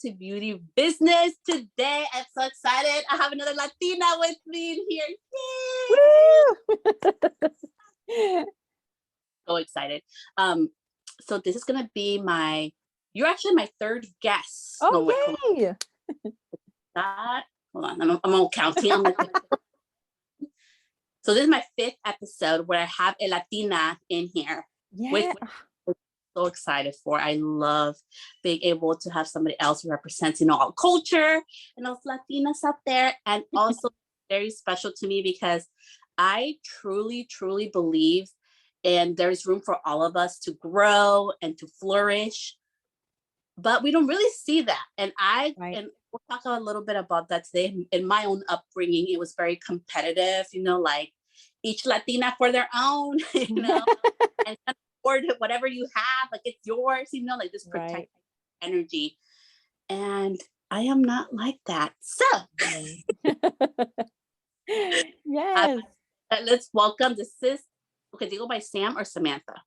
to beauty business. Today, I'm so excited. I have another Latina with me in here. Yay! Woo! So excited. So this is gonna be you're actually my third guest. No, wait, hold Oh, yay! on. Hold on. I'm all counting. I'm like, so this is my fifth episode where I have a Latina in here with Yeah. me. So excited for. I love being able to have somebody else who represents, our culture and those Latinas out there. And also very special to me because I truly, truly believe and there's room for all of us to grow and to flourish. But we don't really see that. And Right. we'll talk a little bit about that today. In my own upbringing, it was very competitive, like each Latina for their own, and afford whatever you have, like it's yours, like this protect Right. energy. And I am not like that. So uh, Yes. let's welcome okay, do you go by Sam or Samantha?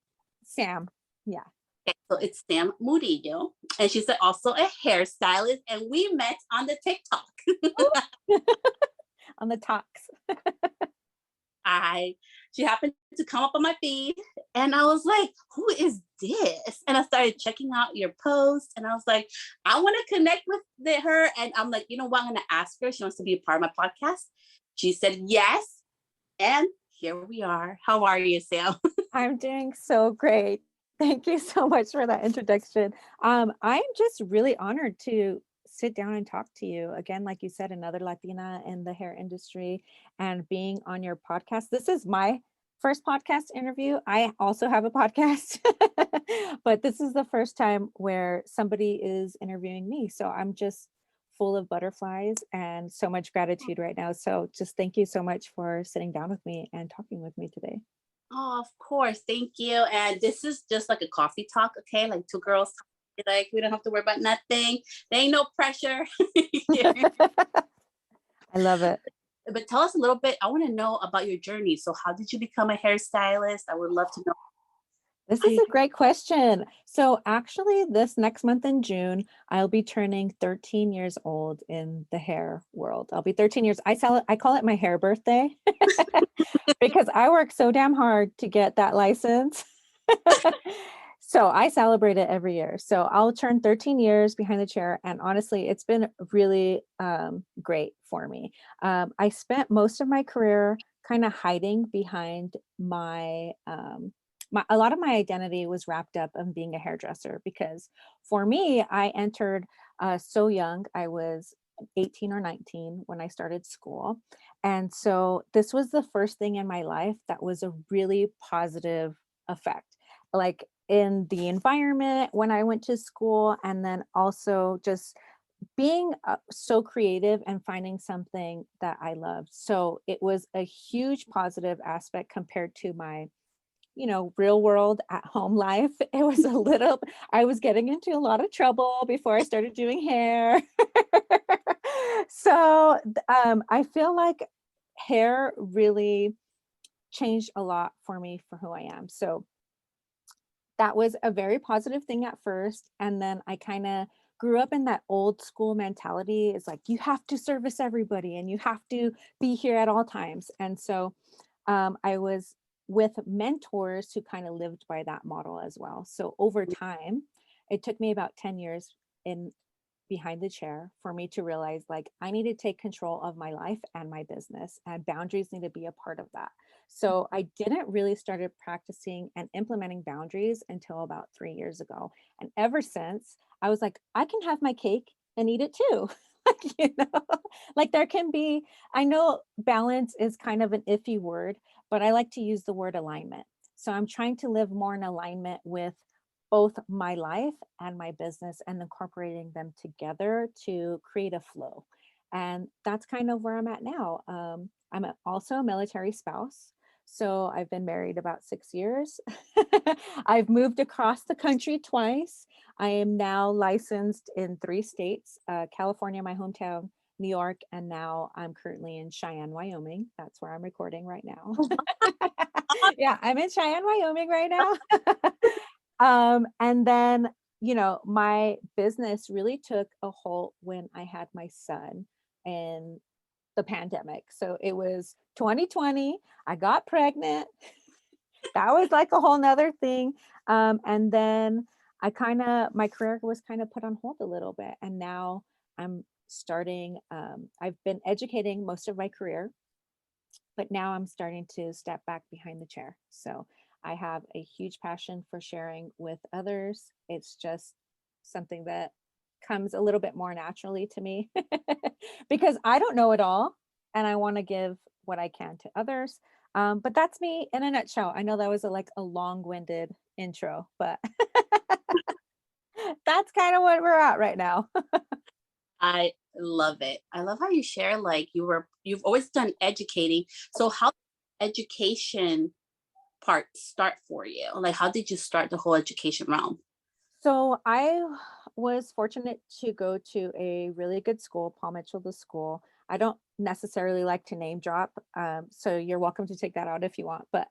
Sam. Yeah. Okay, so it's Sam Murillo, and she's also a hairstylist, and we met on the TikTok. On the talks. She happened to come up on my feed, and I was like, "Who is this?" And I started checking out your posts, and I was like, "I want to connect with her." And I'm like, you know what? I'm going to ask her. She wants to be a part of my podcast. She said yes, and here we are. How are you, Sam? I'm doing so great. Thank you so much for that introduction. I'm just really honored to sit down and talk to you again. Like you said, another Latina in the hair industry and being on your podcast. This is my first podcast interview. I also have a podcast, but this is the first time where somebody is interviewing me. So I'm just full of butterflies and so much gratitude right now. So just thank you so much for sitting down with me and talking with me today. Oh, of course. Thank you. And this is just like a coffee talk, okay? Like two girls, like we don't have to worry about nothing. There ain't no pressure. I love it. But tell us a little bit. I want to know about your journey. So, how did you become a hairstylist? I would love to know. This is a great question. So actually, this next month in June, I'll be turning 13 years old in the hair world. I'll be 13 years. I call it my hair birthday because I work so damn hard to get that license. So I celebrate it every year. So I'll turn 13 years behind the chair. And honestly, it's been really great for me. I spent most of my career kind of hiding behind a lot of my identity was wrapped up in being a hairdresser because for me, I entered so young. I was 18 or 19 when I started school. And so this was the first thing in my life that was a really positive effect. Like in the environment when I went to school, and then also just being so creative and finding something that I loved. So it was a huge positive aspect compared to my real world at home life. It was I was getting into a lot of trouble before I started doing hair. So I feel like hair really changed a lot for me for who I am. So that was a very positive thing at first. And then I kind of grew up in that old school mentality. It's like, you have to service everybody and you have to be here at all times. And so I was with mentors who kind of lived by that model as well. So over time, it took me about 10 years in behind the chair for me to realize like I need to take control of my life and my business, and boundaries need to be a part of that. So I didn't really started practicing and implementing boundaries until about 3 years ago. And ever since, I was like, I can have my cake and eat it too. Like, like there can be, I know balance is kind of an iffy word, but I like to use the word alignment. So I'm trying to live more in alignment with both my life and my business and incorporating them together to create a flow. And that's kind of where I'm at now. Also a military spouse. So I've been married about 6 years. I've moved across the country twice. I am now licensed in 3 states, California, my hometown, New York, and now I'm currently in Cheyenne, Wyoming. That's where I'm recording right now. Yeah, I'm in Cheyenne, Wyoming right now. And then my business really took a halt when I had my son in the pandemic. So it was 2020. I got pregnant. That was like a whole nother thing. And then my career was kind of put on hold a little bit. And now I'm starting, I've been educating most of my career, but now I'm starting to step back behind the chair. So I have a huge passion for sharing with others. It's just something that comes a little bit more naturally to me because I don't know it all and I want to give what I can to others. But that's me in a nutshell. I know that was like a long-winded intro, but that's kind of where we're at right now. I love it. I love how you share like you've always done educating. So how did education part start for you? Like how did you start the whole education realm? So I was fortunate to go to a really good school, Paul Mitchell, the school. I don't necessarily like to name drop, so you're welcome to take that out if you want. But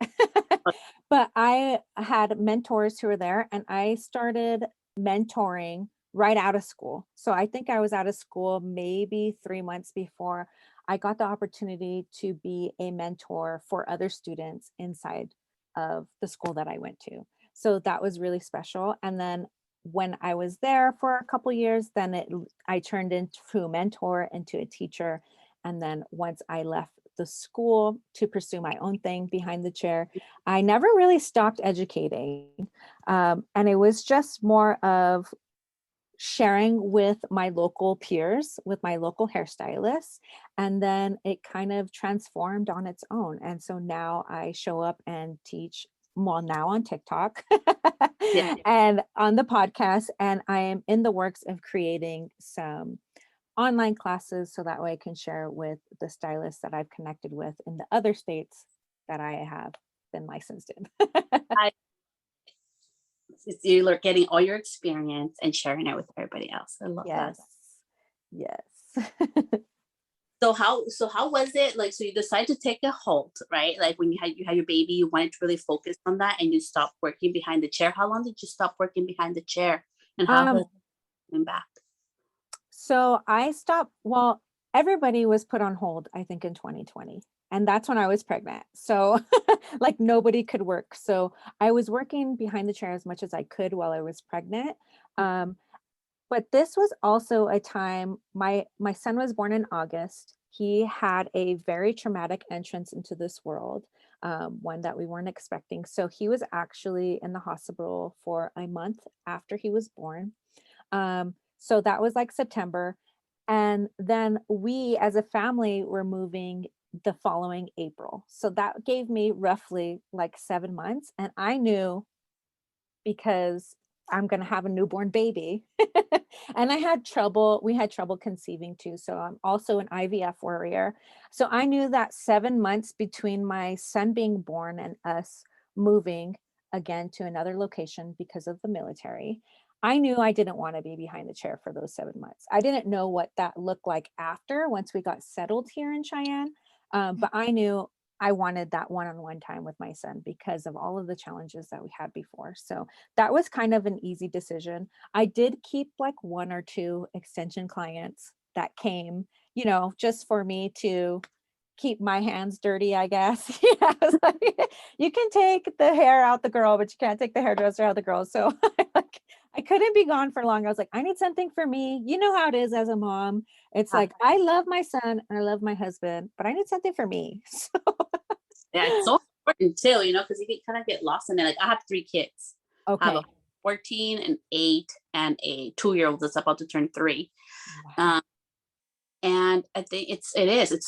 but I had mentors who were there, and I started mentoring right out of school. So I think I was out of school maybe 3 months before I got the opportunity to be a mentor for other students inside of the school that I went to. So that was really special. And then when I was there for a couple years, then I turned into a mentor, into a teacher. And then once I left the school to pursue my own thing behind the chair, I never really stopped educating. And it was just more of sharing with my local peers, with my local hairstylists. And then it kind of transformed on its own. And so now I show up and teach, well, now on TikTok Yeah. and on the podcast. And I am in the works of creating some online classes so that way I can share with the stylists that I've connected with in the other states that I have been licensed in. I you're getting all your experience and sharing it with everybody else. I love that. Yes. Yes. So how was it like, so you decided to take a halt, right? Like when you had your baby, you wanted to really focus on that and you stopped working behind the chair. How long did you stop working behind the chair, and how has um, it been back? So I stopped, well, everybody was put on hold, I think, in 2020. And that's when I was pregnant. So like nobody could work. So I was working behind the chair as much as I could while I was pregnant. Um, but this was also a time, my son was born in August. He had a very traumatic entrance into this world, one that we weren't expecting. So he was actually in the hospital for a month after he was born. So that was like September. And then we as a family were moving the following April. So that gave me roughly like 7 months. And I knew because I'm going to have a newborn baby. And we had trouble conceiving too. So I'm also an IVF warrior. So I knew that 7 months between my son being born and us moving again to another location because of the military, I knew I didn't want to be behind the chair for those 7 months. I didn't know what that looked like after once we got settled here in Cheyenne. But I knew I wanted that one-on-one time with my son because of all of the challenges that we had before. So that was kind of an easy decision. I did keep like one or two extension clients that came, just for me to keep my hands dirty, I guess. Yeah, I was like, you can take the hair out the girl, but you can't take the hairdresser out the girl. So like, I couldn't be gone for long. I was like, I need something for me. You know how it is as a mom. It's Huh. like, I love my son and I love my husband, but I need something for me. Yeah, it's so important too, because you can kind of get lost in it. Like I have 3 kids. I have a Okay. 14, an 8, and a 2-year-old that's about to turn 3. Wow. Um, and I think it's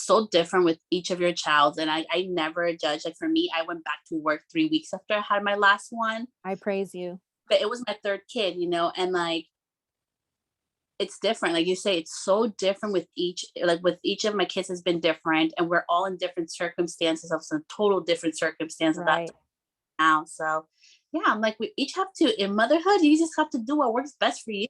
so different with each of your child. And I never judge. Like for me, I went back to work 3 weeks after I had my last one, I praise you. but it was my third kid, and like it's different. Like you say, it's so different with each of my kids has been different, and we're all in different circumstances of some total different circumstance at that Right. time now. So yeah, I'm like, we each have to, in motherhood, you just have to do what works best for you.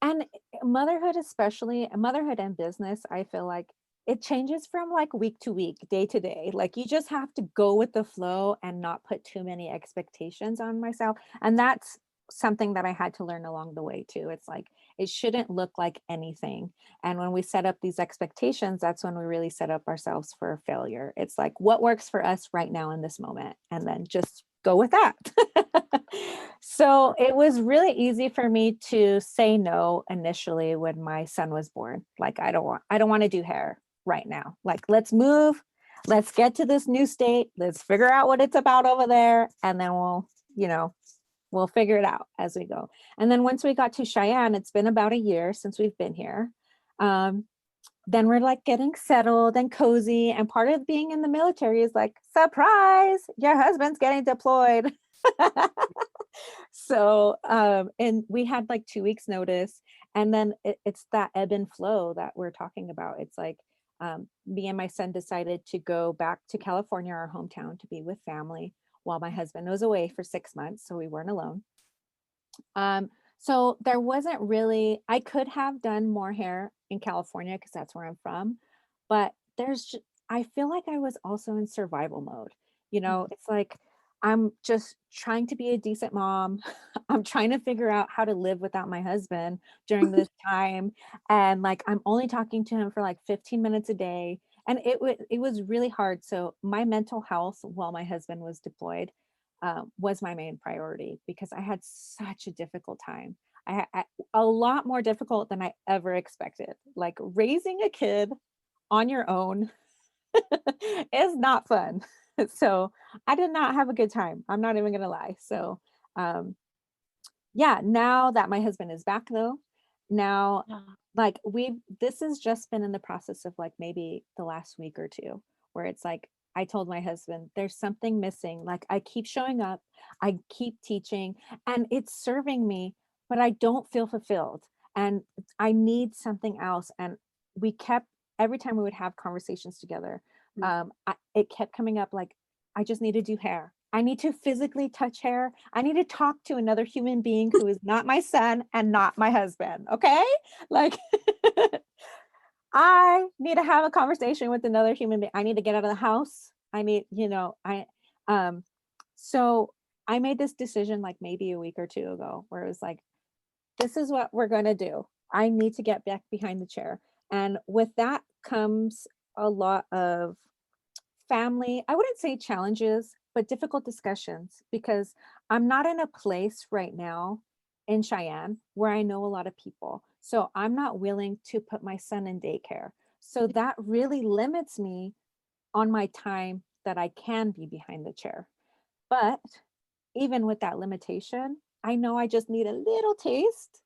And motherhood, especially motherhood and business, I feel like it changes from like week to week, day to day. Like you just have to go with the flow and not put too many expectations on myself. And that's something that I had to learn along the way too. It's like, it shouldn't look like anything. And when we set up these expectations, that's when we really set up ourselves for failure. It's like, what works for us right now in this moment? And then just go with that. So it was really easy for me to say no initially when my son was born. Like, I don't want to do hair right now. Like, let's move, let's get to this new state, let's figure out what it's about over there, and then we'll figure it out as we go. And then once we got to Cheyenne, it's been about a year since we've been here. Then we're like getting settled and cozy. And part of being in the military is like, surprise, your husband's getting deployed. So, and we had like 2 weeks notice. And then it's that ebb and flow that we're talking about. It's like, me and my son decided to go back to California, our hometown, to be with family while my husband was away for 6 months. So we weren't alone. So there wasn't really, I could have done more hair in California because that's where I'm from, but I feel like I was also in survival mode. It's like, I'm just trying to be a decent mom. I'm trying to figure out how to live without my husband during this time. And like, I'm only talking to him for like 15 minutes a day. And it was really hard. So my mental health while my husband was deployed was my main priority because I had such a difficult time. A lot more difficult than I ever expected. Like, raising a kid on your own is not fun. So I did not have a good time. I'm not even gonna lie. So yeah, now that my husband is back though, now Yeah. like this has just been in the process of like maybe the last week or two where it's like, I told my husband there's something missing. Like, I keep showing up, I keep teaching, and it's serving me, but I don't feel fulfilled, and I need something else. And we kept, every time we would have conversations together, it kept coming up like, I just need to do hair, I need to physically touch hair, I need to talk to another human being who is not my son and not my husband. Okay, like I need to have a conversation with another human being. I need to get out of the house. I need, um, so I made this decision like maybe a week or two ago where it was like, this is what we're going to do. I need to get back behind the chair. And with that comes a lot of family, I wouldn't say challenges, but difficult discussions because I'm not in a place right now in Cheyenne where I know a lot of people. So I'm not willing to put my son in daycare. So that really limits me on my time that I can be behind the chair. But even with that limitation, I know I just need a little taste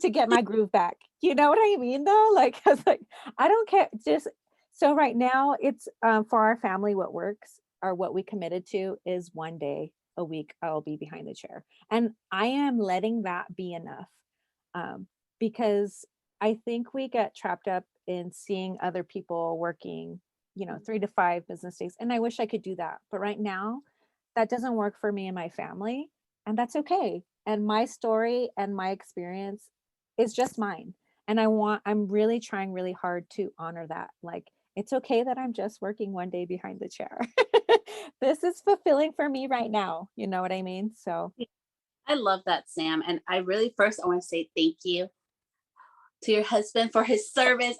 to get my groove back. You know what I mean though? Like, I was like, I don't care. Just so right now it's for our family, what works or what we committed to is 1 day a week I'll be behind the chair. And I am letting that be enough. Because I think we get trapped up in seeing other people working, 3 to 5 business days. And I wish I could do that. But right now, that doesn't work for me and my family. And that's okay. And my story and my experience is just mine. And I'm really trying really hard to honor that. Like, it's okay that I'm just working 1 day behind the chair. This is fulfilling for me right now. You know what I mean? So I love that, Sam. And I really first I want to say thank you to your husband for his service.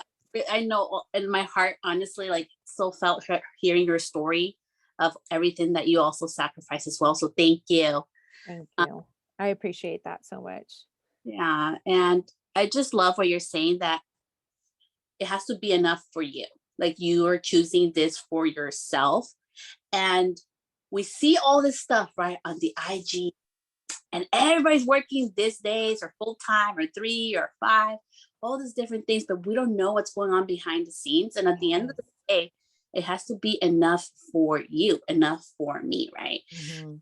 I know in my heart, honestly, like so felt hearing your story of everything that you also sacrificed as well. So thank you. thank Uh, you. I appreciate that so much. yeah. And I just love what you're saying that it has to be enough for you. Like you are choosing this for yourself. And we see all this stuff, right, on the IG, and everybody's working these days or full time or 3 or 5, all these different things, but we don't know what's going on behind the scenes. And at the end of the Yes. day, it has to be enough for you, enough for me, right? Mhm.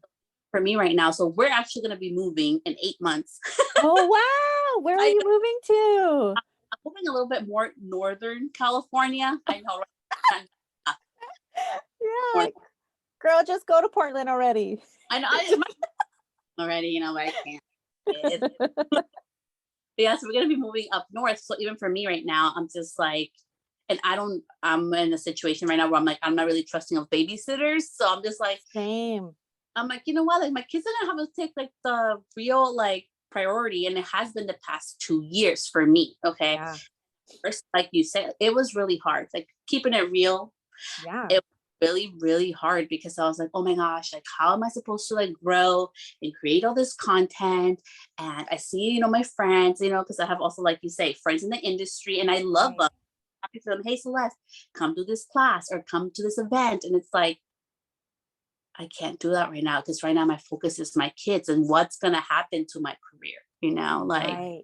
For me right now. So we're actually going to be moving in 8 months. Oh, wow. Where are I, you moving to? I'm moving a little bit more Northern California. I know, right? Yeah, More, like, girl, just go to Portland already. I know I'm already, but I can't. But yeah, so we're gonna be moving up north. So even for me right now, I'm just like, and I'm in a situation right now where I'm like, I'm not really trusting of babysitters. So I'm just like, Same. I'm like, you know what? Like my kids are gonna have to take like the real like priority. And it has been the past 2 years for me. Okay. Yeah. First, like you said, it was really hard. Like keeping it real, Yeah. it was really, really hard because I was like, oh my gosh, like how am I supposed to like grow and create all this content? And I see, my friends, because I have also, like you say, friends in the industry, and I love Right. them. Happy for them. Hey, Celeste, come to this class or come to this event. And it's like, I can't do that right now because right now my focus is my kids and what's going to happen to my career, like, Right.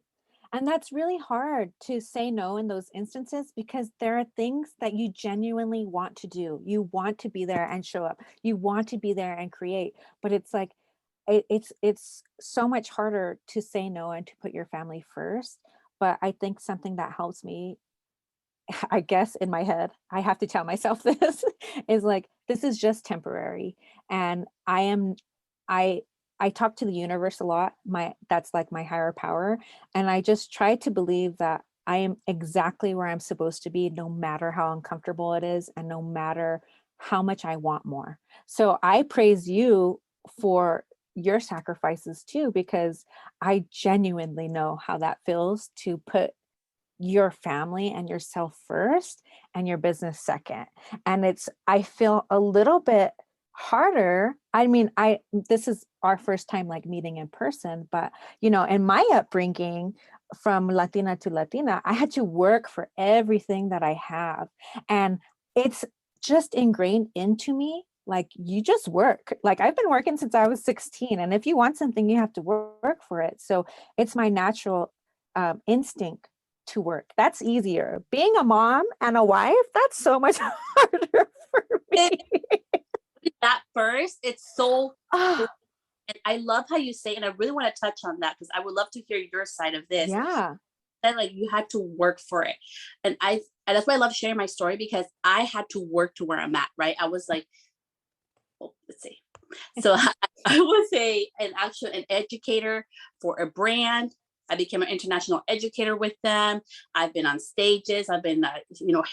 And that's really hard to say no in those instances because there are things that you genuinely want to do. You want to be there and show up. You want to be there and create, but it's like it's so much harder to say no and to put your family first. But I think something that helps me, I guess in my head, I have to tell myself this is like, this is just temporary. And I, I talk to the universe a lot. That's like my higher power. And I just try to believe that I am exactly where I'm supposed to be, no matter how uncomfortable it is, and no matter how much I want more. So I praise you for your sacrifices too, because I genuinely know how that feels to put your family and yourself first and your business second. And I feel a little bit harder. I mean, this is our first time like meeting in person, but in my upbringing from Latina to Latina, I had to work for everything that I have. And it's just ingrained into me. Like you just work. Like I've been working since I was 16. And if you want something, you have to work for it. So it's my natural instinct to work. That's easier. Being a mom and a wife, that's so much harder for me. that first, it's so Oh, and I love how you say, and I really want to touch on that because I would love to hear your side of this. yeah. That like you had to work for it, and that's why I love sharing my story because I had to work to where I'm at. Right, I was like, oh, let's see. So I was an educator for a brand. I became an international educator with them. I've been on stages. I've been,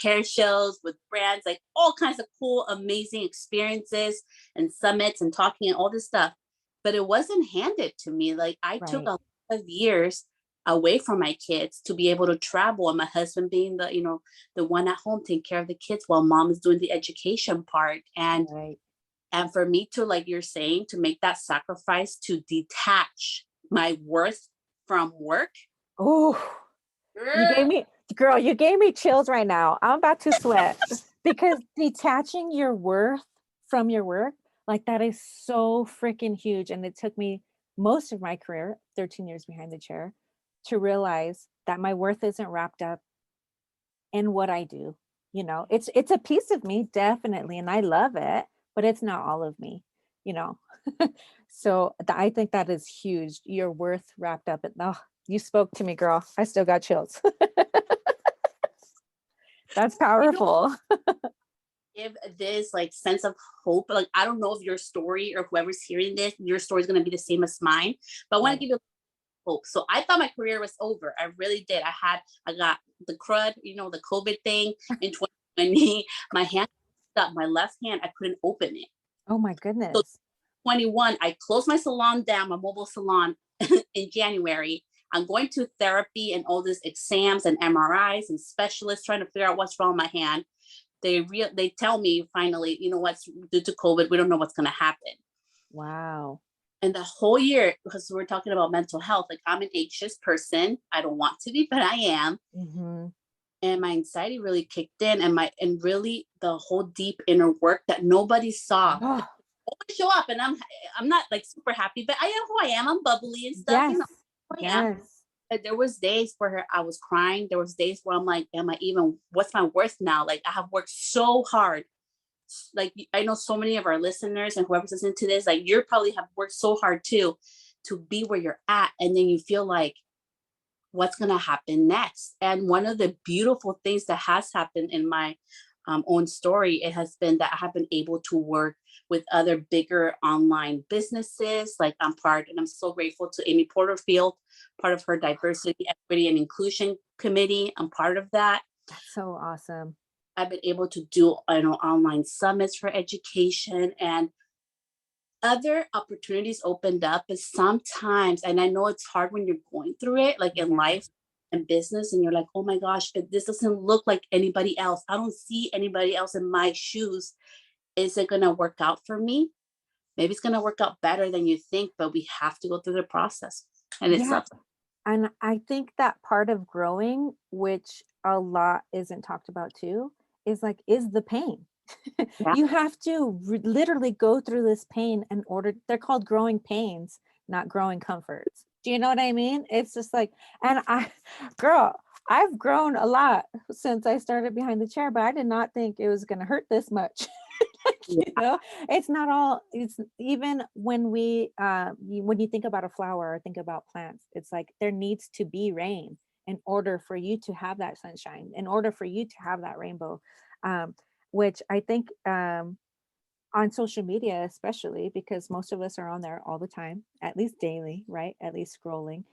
hair shows with brands, like all kinds of cool, amazing experiences and summits and talking and all this stuff. But it wasn't handed to me. Like I took Right. a lot of years away from my kids to be able to travel, and my husband being the one at home taking care of the kids while mom is doing the education part. Right. And for me to, like you're saying, to make that sacrifice to detach my worth from work. Oh, Girl, you gave me chills right now. I'm about to sweat because detaching your worth from your work, like that is so freaking huge. And it took me most of my career, 13 years behind the chair, to realize that my worth isn't wrapped up in what I do. It's a piece of me, definitely, and I love it, but it's not all of me, you know. So I think that is huge. Your worth wrapped up in, oh, you spoke to me, girl. I still got chills. That's you know, powerful. give this like sense of hope. Like I don't know if your story or whoever's hearing this, your story is gonna be the same as mine. But I want to Right. give you hope. So I thought my career was over. I really did. I got the crud, the COVID thing in 2020. My hand stuck, my left hand, I couldn't open it. Oh my So goodness. 21, I closed my salon down, my mobile salon in January. I'm going to therapy and all these exams and MRIs and specialists trying to figure out what's wrong with my hand. They tell me finally, what's due to COVID, we don't know what's going to happen. Wow. And the whole year, because we're talking about mental health, like I'm an anxious person. I don't want to be, but I am. Hmm. And my anxiety really kicked in, and really the whole deep inner work that nobody saw Oh, show up. And I'm not like super happy, but I am who I am. I'm bubbly and stuff, yes. who I am. Yes. But there was days where I was crying. There was days where I'm like, what's my worth now? Like I have worked so hard. Like I know so many of our listeners and whoever's listening to this, like you probably have worked so hard too to be where you're at. And then you feel like, what's going to happen next? And one of the beautiful things that has happened in my own story, it has been that I have been able to work with other bigger online businesses. Like and I'm so grateful to Amy Porterfield, part of her diversity, equity, and inclusion committee. I'm part of that. That's so awesome. I've been able to do online summits for education, and other opportunities opened up, but sometimes, and I know it's hard when you're going through it, like in Yeah. life and business, and you're like, oh my gosh, but this doesn't look like anybody else. I don't see anybody else in my shoes. Is it going to work out for me? Maybe it's going to work out better than you think, but we have to go through the process. And it Yeah. sucks. And I think that part of growing, which a lot isn't talked about too, is the pain. Yeah. You have to literally go through this pain in order, they're called growing pains, not growing comforts. Do you know what I mean? It's just like, and girl, I've grown a lot since I started behind the chair, but I did not think it was going to hurt this much. You Yeah. know, it's not all, it's even when when you think about a flower or think about plants, it's like there needs to be rain in order for you to have that sunshine, in order for you to have that rainbow. um, which I think, on social media, especially because most of us are on there all the time, at least daily, right? At least scrolling.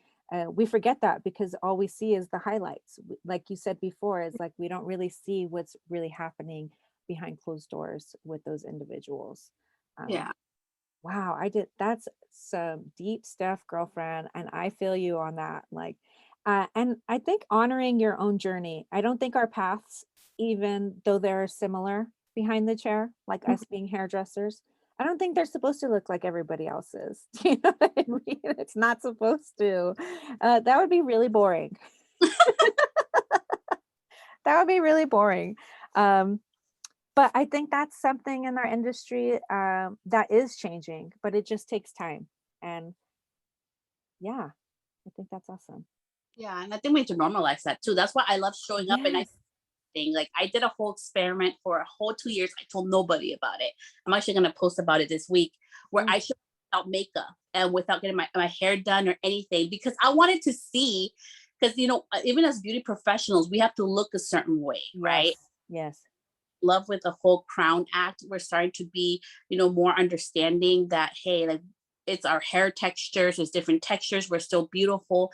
We forget that because all we see is the highlights. Like you said before, it's like we don't really see what's really happening behind closed doors with those individuals. Um, Yeah. wow, that's some deep stuff, girlfriend. And I feel you on that. Like, and I think honoring your own journey, I don't think our paths, even though they're similar behind the chair, like us being hairdressers, I don't think they're supposed to look like everybody else's. Do you know what I mean? It's not supposed to. That would be really boring. That would be really boring. Um, but I think that's something in our industry, that is changing, but it just takes time. And yeah, I think that's awesome. Yeah. And I think we need to normalize that too. That's why I love showing up, and I Yes. think like I did a whole experiment for a whole 2 years. I told nobody about it. I'm actually going to post about it this week, where Oh, I showed without makeup and without getting my hair done or anything, because I wanted to see, because, even as beauty professionals, we have to look a certain way, right? yes. Yes. Love with the whole crown act, we're starting to be, more understanding that, hey, like, it's our hair textures, there's different textures, we're still beautiful.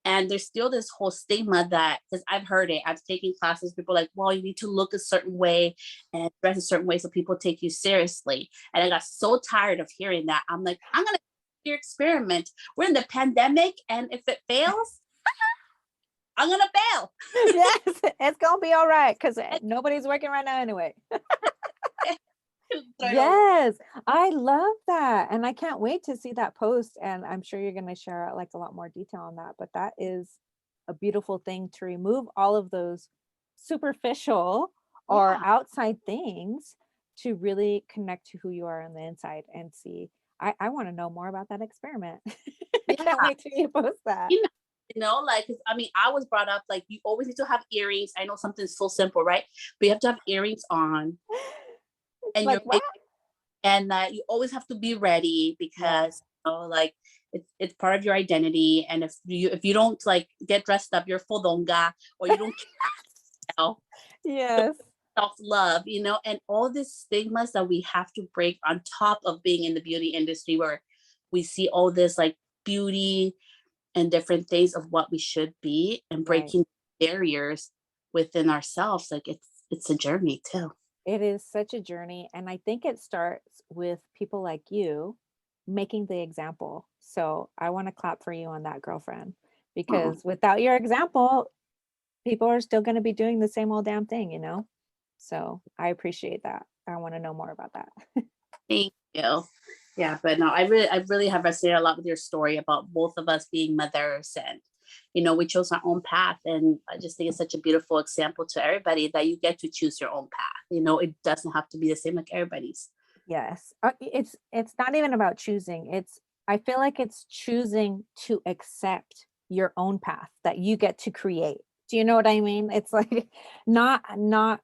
And there's still this whole stigma that, because I've heard it, I've taken classes, people are like, well, you need to look a certain way and dress a certain way so people take you seriously. And I got so tired of hearing that. I'm like, I'm going to do your experiment. We're in the pandemic, and if it fails, I'm going to bail. Yes, it's gonna be all right because nobody's working right now anyway. Throw it over. Yes, I love that. And I can't wait to see that post. And I'm sure you're going to share like a lot more detail on that. But that is a beautiful thing to remove all of those superficial or Yeah. outside things to really connect to who you are on the inside and see. I want to know more about that experiment. I Yeah. can't wait till you post that. You know, like, 'cause, I mean, I was brought up like you always need to have earrings. I know something so simple, right? But you have to have earrings on, It's and like, what? and you always have to be ready, Yeah. because, like, it's part of your identity. And if you don't like get dressed up, you're fodonga, or you don't care, Yes. self love, and all these stigmas that we have to break on top of being in the beauty industry, where we see all this like beauty and different things of what we should be, and Right. breaking barriers within ourselves. Like, it's a journey too. It is such a journey. And I think it starts with people like you making the example. So I want to clap for you on that, girlfriend, Oh, because without your example, people are still going to be doing the same old damn thing, you know? So I appreciate that. I want to know more about that. thank you. Yeah, but no, I really have resonated a lot with your story about both of us being mothers, and we chose our own path. And I just think it's such a beautiful example to everybody that you get to choose your own path. It doesn't have to be the same like everybody's. Yes. It's not even about choosing. I feel like it's choosing to accept your own path that you get to create. Do you know what I mean? It's like not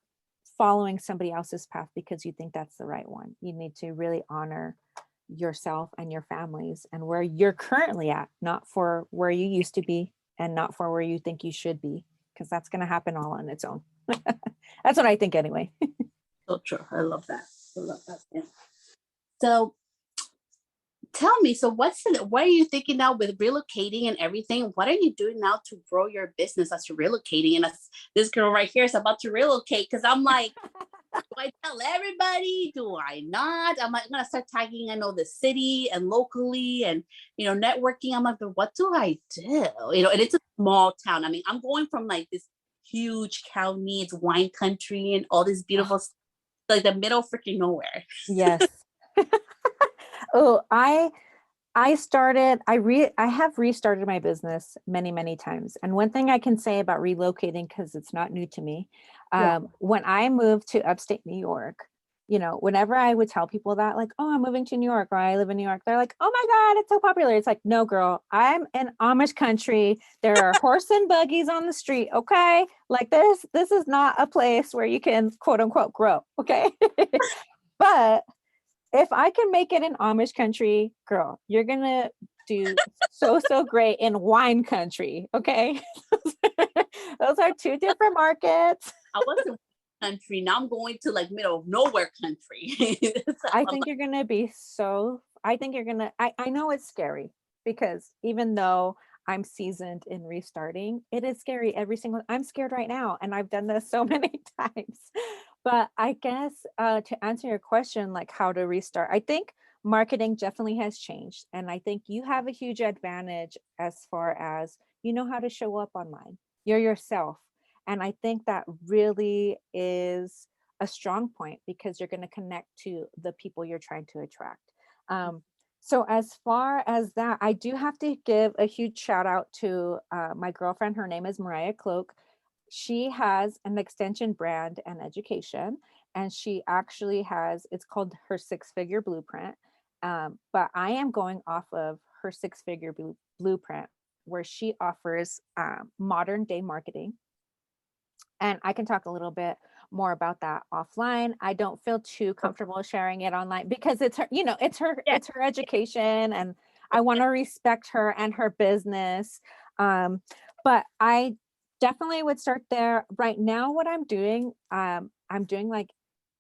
following somebody else's path because you think that's the right one. You need to really honor yourself and your families and where you're currently at, not for where you used to be and not for where you think you should be, because that's going to happen all on its own. That's what I think anyway. So true. I love that. I love that. Yeah. So tell me, so what are you thinking now with relocating and everything? What are you doing now to grow your business as you're relocating? And this girl right here is about to relocate, because I'm like, Do I tell everybody? Do I not? I'm like, I'm gonna start tagging, I know, the city and locally and, networking. I'm like, but what do I do? And it's a small town. I mean, I'm going from like this huge county, it's wine country and all this beautiful stuff, like the middle of freaking nowhere. Yes. Oh, I have restarted my business many, many times. And one thing I can say about relocating, because it's not new to me, Yeah. when I moved to upstate New York, whenever I would tell people that, like, oh, I'm moving to New York or I live in New York, they're like, oh my God, it's so popular. It's like, no, girl, I'm in Amish country. There are horse and buggies on the street. Okay. Like this is not a place where you can quote unquote grow. Okay. But if I can make it in Amish country, girl, you're gonna do so great in wine country. Okay. Those are two different markets. I was in country. Now I'm going to like middle of nowhere country. So I I'm think like, you're gonna be I think you're gonna I know it's scary because even though I'm seasoned in restarting, it is scary I'm scared right now and I've done this so many times. But I guess to answer your question, like how to restart, I think marketing definitely has changed. And I think you have a huge advantage as far as you know how to show up online. You're yourself. And I think that really is a strong point because you're going to connect to the people you're trying to attract. Um, so as far as that, I do have to give a huge shout out to my girlfriend. Her name is Mariah Cloak. She has an extension brand and education, and she actually has, it's called her 6-figure blueprint. But I am going off of her 6-figure blueprint where she offers modern day marketing, and I can talk a little bit more about that offline. I don't feel too comfortable sharing it online because it's her, yeah, it's her education and I want to respect her and her business. But I definitely would start there. Right now, what I'm doing like,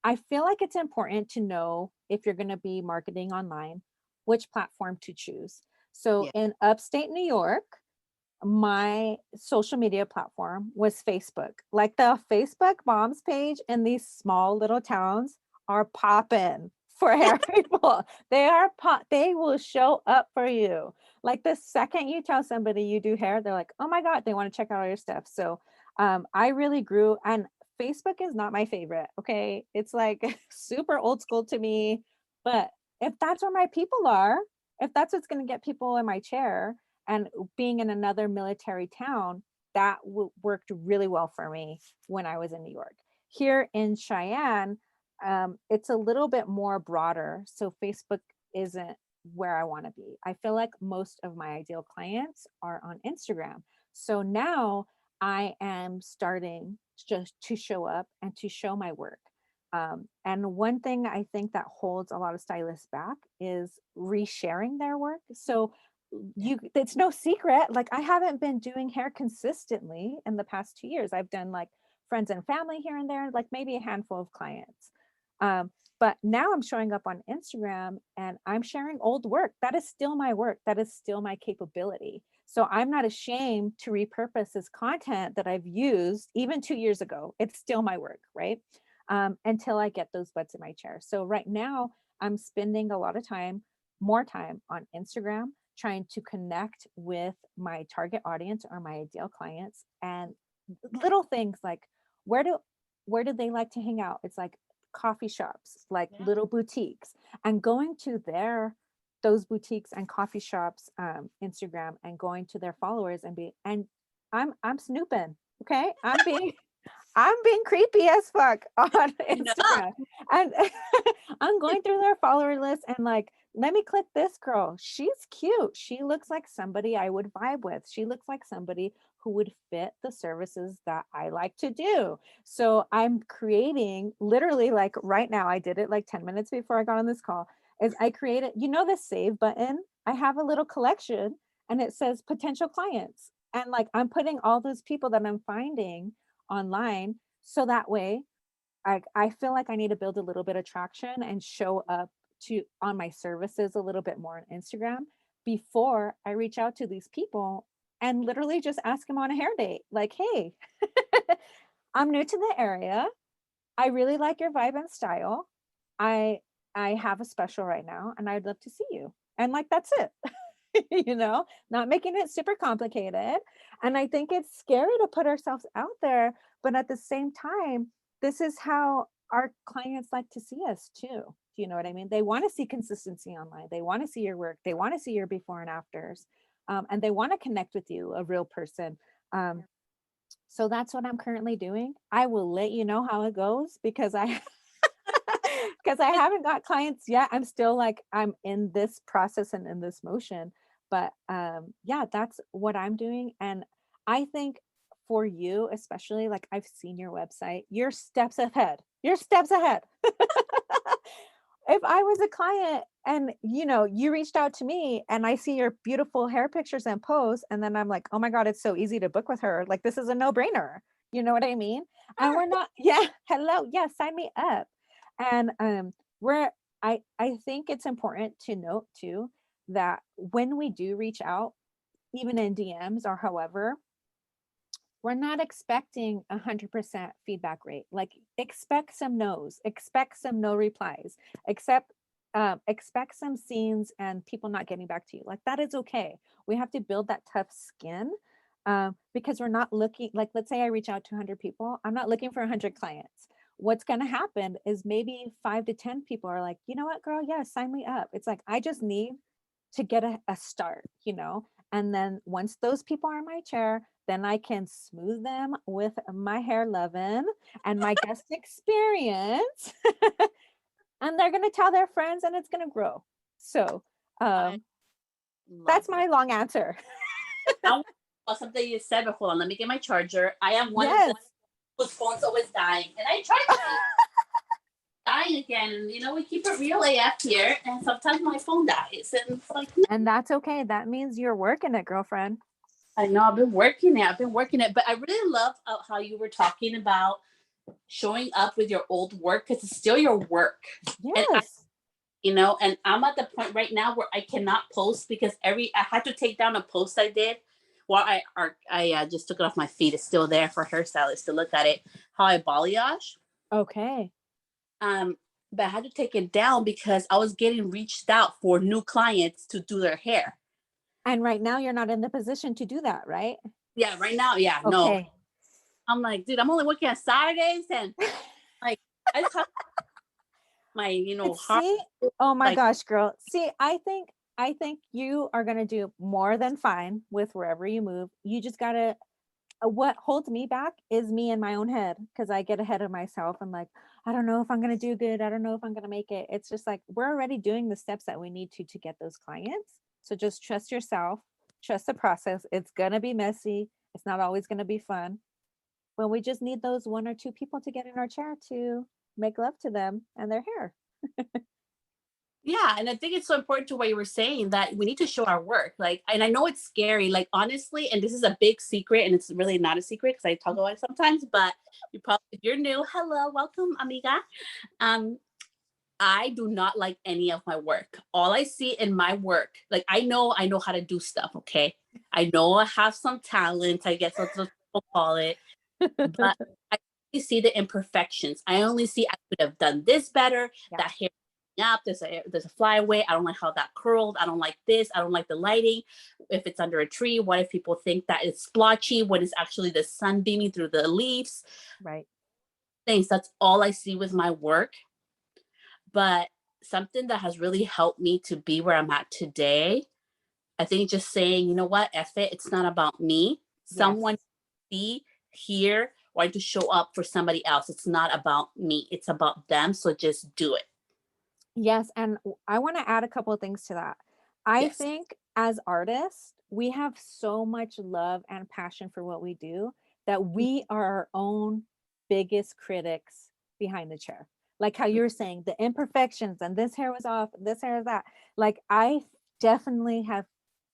I feel like it's important to know if you're going to be marketing online, which platform to choose. So yeah, in upstate New York, my social media platform was Facebook. Like the Facebook moms page in these small little towns are popping for hair people. They will show up for you. Like the second you tell somebody you do hair, they're like, oh my God, they want to check out all your stuff. So I really grew, and Facebook is not my favorite. Okay. It's like super old school to me. But if that's where my people are, if that's what's going to get people in my chair, and being in another military town, that worked really well for me when I was in New York. Here in Cheyenne, it's a little bit more broader. So Facebook isn't where I want to be. I feel like most of my ideal clients are on Instagram. So now I am starting just to show up and to show my work. And one thing I think that holds a lot of stylists back is resharing their work. So it's no secret, like I haven't been doing hair consistently in the past 2 years. I've done like friends and family here and there, like maybe a handful of clients. But now I'm showing up on Instagram and I'm sharing old work. That is still my work. That is still my capability. So I'm not ashamed to repurpose this content that I've used even 2 years ago. It's still my work, right? Until I get those butts in my chair. So right now I'm spending a lot of time, more time on Instagram, trying to connect with my target audience or my ideal clients, and little things like where do they like to hang out? It's like coffee shops, like yeah. little boutiques, and going to those boutiques and coffee shops Instagram and going to their followers and I'm snooping. Okay, I'm being creepy as fuck on No, Instagram. And I'm going through their follower list and like, let me click this girl. She's cute. She looks like somebody I would vibe with. She looks like somebody who would fit the services that I like to do. So I'm creating literally like right now, I did it like 10 minutes before I got on this call, is I created, the save button. I have a little collection and it says potential clients. And like I'm putting all those people that I'm finding online so that way I feel like I need to build a little bit of traction and show up to on my services a little bit more on Instagram before I reach out to these people and literally just ask them on a hair date like, hey, I'm new to the area. I really like your vibe and style. I I have a special right now and I'd love to see you. And like that's it. You know, not making it super complicated. And I think it's scary to put ourselves out there, but at the same time, this is how our clients like to see us too. Do you know what I mean? They want to see consistency online. They want to see your work. They want to see your before and afters. And they want to connect with you, a real person. Um, so that's what I'm currently doing. I will let you know how it goes because I because I haven't got clients yet. I'm still like I'm in this process and in this motion. But yeah, that's what I'm doing. And I think for you, especially like I've seen your website, you're steps ahead. You're steps ahead. If I was a client and you reached out to me and I see your beautiful hair pictures and posts, and then I'm like, oh my God, it's so easy to book with her. Like this is a no-brainer. You know what I mean? And we're not, yeah, hello, yeah, sign me up. And we're I think it's important to note too that when we do reach out, even in DMs or however, we're not expecting 100% feedback rate. Like expect some no's, expect some no replies, expect some scenes and people not getting back to you. Like that is okay. We have to build that tough skin because we're not looking, like let's say I reach out to 100 people, I'm not looking for 100 clients. What's going to happen is maybe 5 to 10 people are like, you know what, girl, yeah, sign me up. It's like I just need to get a start, and then once those people are in my chair, then I can smooth them with my hair loving and my guest experience. And they're going to tell their friends and it's going to grow. So I um, love that's my that. long answer. I want something you said, but hold on, let me get my charger. I am one of Yes. the whose phone's always dying, and I charge it. Dying again, and we keep it real AF here, and sometimes my phone dies, and it's like, And that's okay. That means you're working it, girlfriend. I know I've been working it. I've been working it, but I really love how you were talking about showing up with your old work because it's still your work, and Yes. and I'm at the point right now where I cannot post because I had to take down a post I did. Well, I just took it off my feed. It's still there for hairstylists to look at it. How I balayage. Okay. Um, but I had to take it down because I was getting reached out for new clients to do their hair. And right now you're not in the position to do that, right? Yeah, right now, yeah, no. Okay. I'm like, dude, I'm only working on Saturdays, and like I just have my But heart see, oh my like, gosh, girl. See, I think you are gonna do more than fine with wherever you move. You just gotta what holds me back is me in my own head because I get ahead of myself and like, I don't know if I'm gonna do good. I don't know if I'm gonna make it. It's just like we're already doing the steps that we need to get those clients. So just trust yourself, trust the process. It's gonna be messy. It's not always gonna be fun. But we just need those one or two people to get in our chair to make love to them and their hair. yeah, and I think it's so important to what you were saying that we need to show our work. Like, and I know it's scary, like honestly, and this is a big secret, and it's really not a secret because I talk about it sometimes, but if you're new, hello, welcome, amiga. Um, I do not like any of my work. All I see in my work, like I know how to do stuff, okay? I know I have some talent, I guess that's what people call it, but I only see the imperfections. I only see I could have done this better. Yeah. That hair up. There's a flyaway. I don't like how that curled. I don't like this. I don't like the lighting. If it's under a tree, what if people think that it's splotchy when it's actually the sun beaming through the leaves? Right. Things. That's all I see with my work. But something that has really helped me to be where I'm at today, I think just saying, you know what, F it, it's not about me. Yes. Someone see, hear, or to show up for somebody else. It's not about me. It's about them. So just do it. Yes, and I want to add a couple of things to that. I Yes. think as artists, we have so much love and passion for what we do that we are our own biggest critics behind the chair. Like how you were saying, the imperfections and this hair was off, this hair is that. Like I definitely have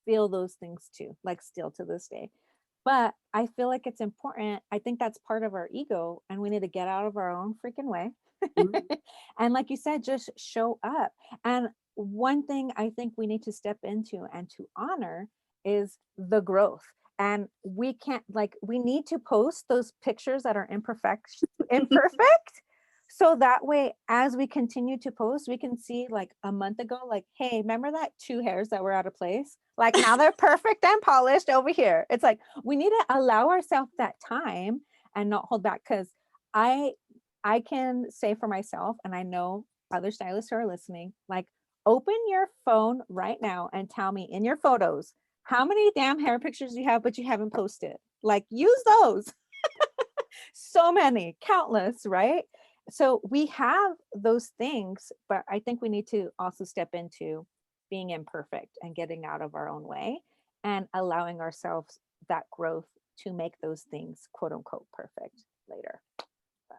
feel those things too, like still to this day. But I feel like it's important. I think that's part of our ego, and we need to get out of our own freaking way. Mhm. And like you said, just show up. And one thing I think we need to step into and to honor is the growth. And we can't like we need to post those pictures that are imperfect, So that way, as we continue to post, we can see like a month ago, like, hey, remember that 2 hairs that were out of place? Like now they're perfect and polished over here. It's like we need to allow ourselves that time and not hold back. Because I I can say for myself, and I know other stylists who are listening, like open your phone right now and tell me in your photos how many damn hair pictures you have, but you haven't posted. Like use those. So many, countless, right? So we have those things, but I think we need to also step into being imperfect and getting out of our own way and allowing ourselves that growth to make those things quote unquote perfect later. I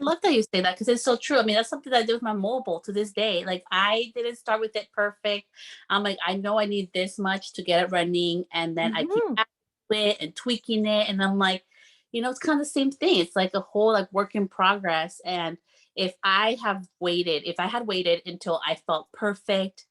love that you say that because it's so true. I mean, that's something that I do with my mobile to this day. Like, I didn't start with it perfect. I'm like, I know I need this much to get it running. And then I keep Mhm. adding to it and tweaking it. And I'm like, it's kind of the same thing. It's like a whole like work in progress. And if I had waited until I felt perfect,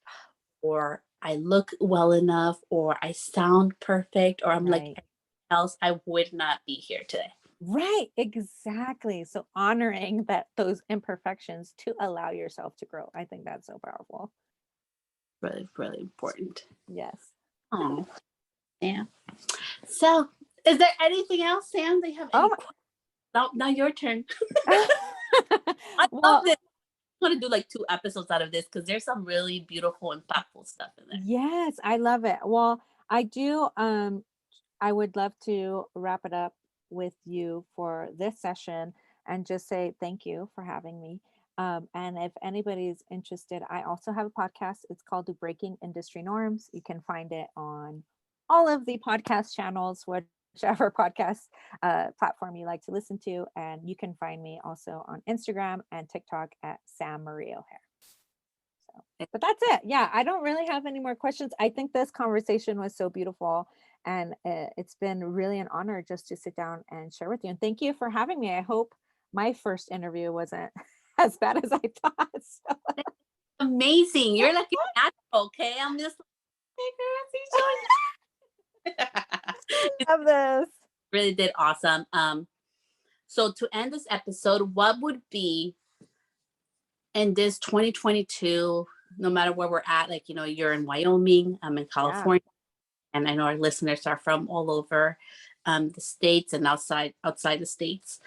or I look well enough, or I sound perfect, or I'm like Right. everything else, I would not be here today. Right, exactly. So honoring that those imperfections to allow yourself to grow. I think that's so powerful. Really, really important. Yes. Oh, yeah. So, is there anything else, Sam? Do you have any Oh questions? Now your turn. my I love well, this. I want to do like 2 episodes out of this because there's some really beautiful, impactful stuff in there. yes, I love it. Well, I do I would love to wrap it up with you for this session and just say thank you for having me. And if anybody's interested, I also have a podcast. It's called The Breaking Industry Norms. You can find it on all of the podcast channels, whichever podcast platform you like to listen to. And you can find me also on Instagram and TikTok at Sam Marie O'Hare. So, but that's it. Yeah, I don't really have any more questions. I think this conversation was so beautiful, and it's been really an honor just to sit down and share with you. And thank you for having me. I hope my first interview wasn't as bad as I thought. So. Amazing. You're like a natural, okay? I'm just like, hey, girl, you Love this. really did awesome. So to end this episode, what would be in this 2022, no matter where we're at, like, you're in Wyoming, I'm in Yeah, California, and I know our listeners are from all over the states and outside the states.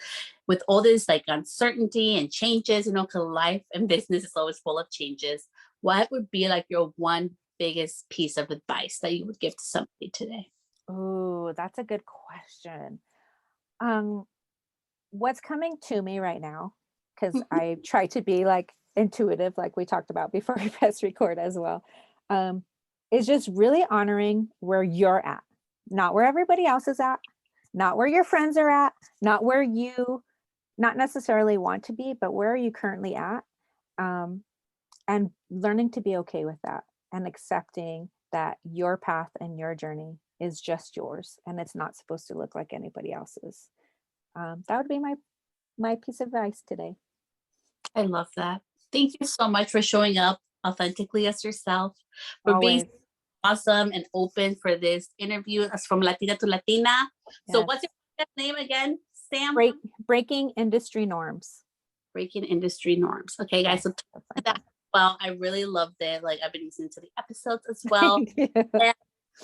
With all this like uncertainty and changes, because life and business is always full of changes. What would be like your one biggest piece of advice that you would give to somebody today? oh, that's a good question. Um, what's coming to me right now, because I try to be like intuitive, like we talked about before we press record as well, um, is just really honoring where you're at, not where everybody else is at, not where your friends are at, not where you not necessarily want to be, but where are you currently at? Um, and learning to be okay with that and accepting that your path and your journey is just yours and it's not supposed to look like anybody else's. That would be my piece of advice today. I love that. Thank you so much for showing up authentically as yourself, for being Always. awesome and open for this interview as from Latina to Latina. So Yes. what's your name again? Sam? Breaking industry norms. Breaking Industry Norms. Okay, guys. Yes. So That's to like that, that. well, I really loved it. Like, I've been listening to the episodes as well. Thank you. And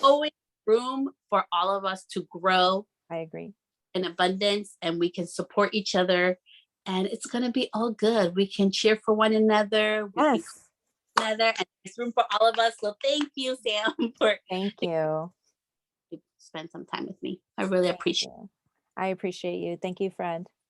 always room for all of us to grow I agree. in abundance, and we can support each other, and it's gonna be all good. We can cheer for one another, we can Yes. another, and there's room for all of us. So thank you, Sam, for Thank you. spend some time with me. I really Thank appreciate it. you. I appreciate you. Thank you, friend.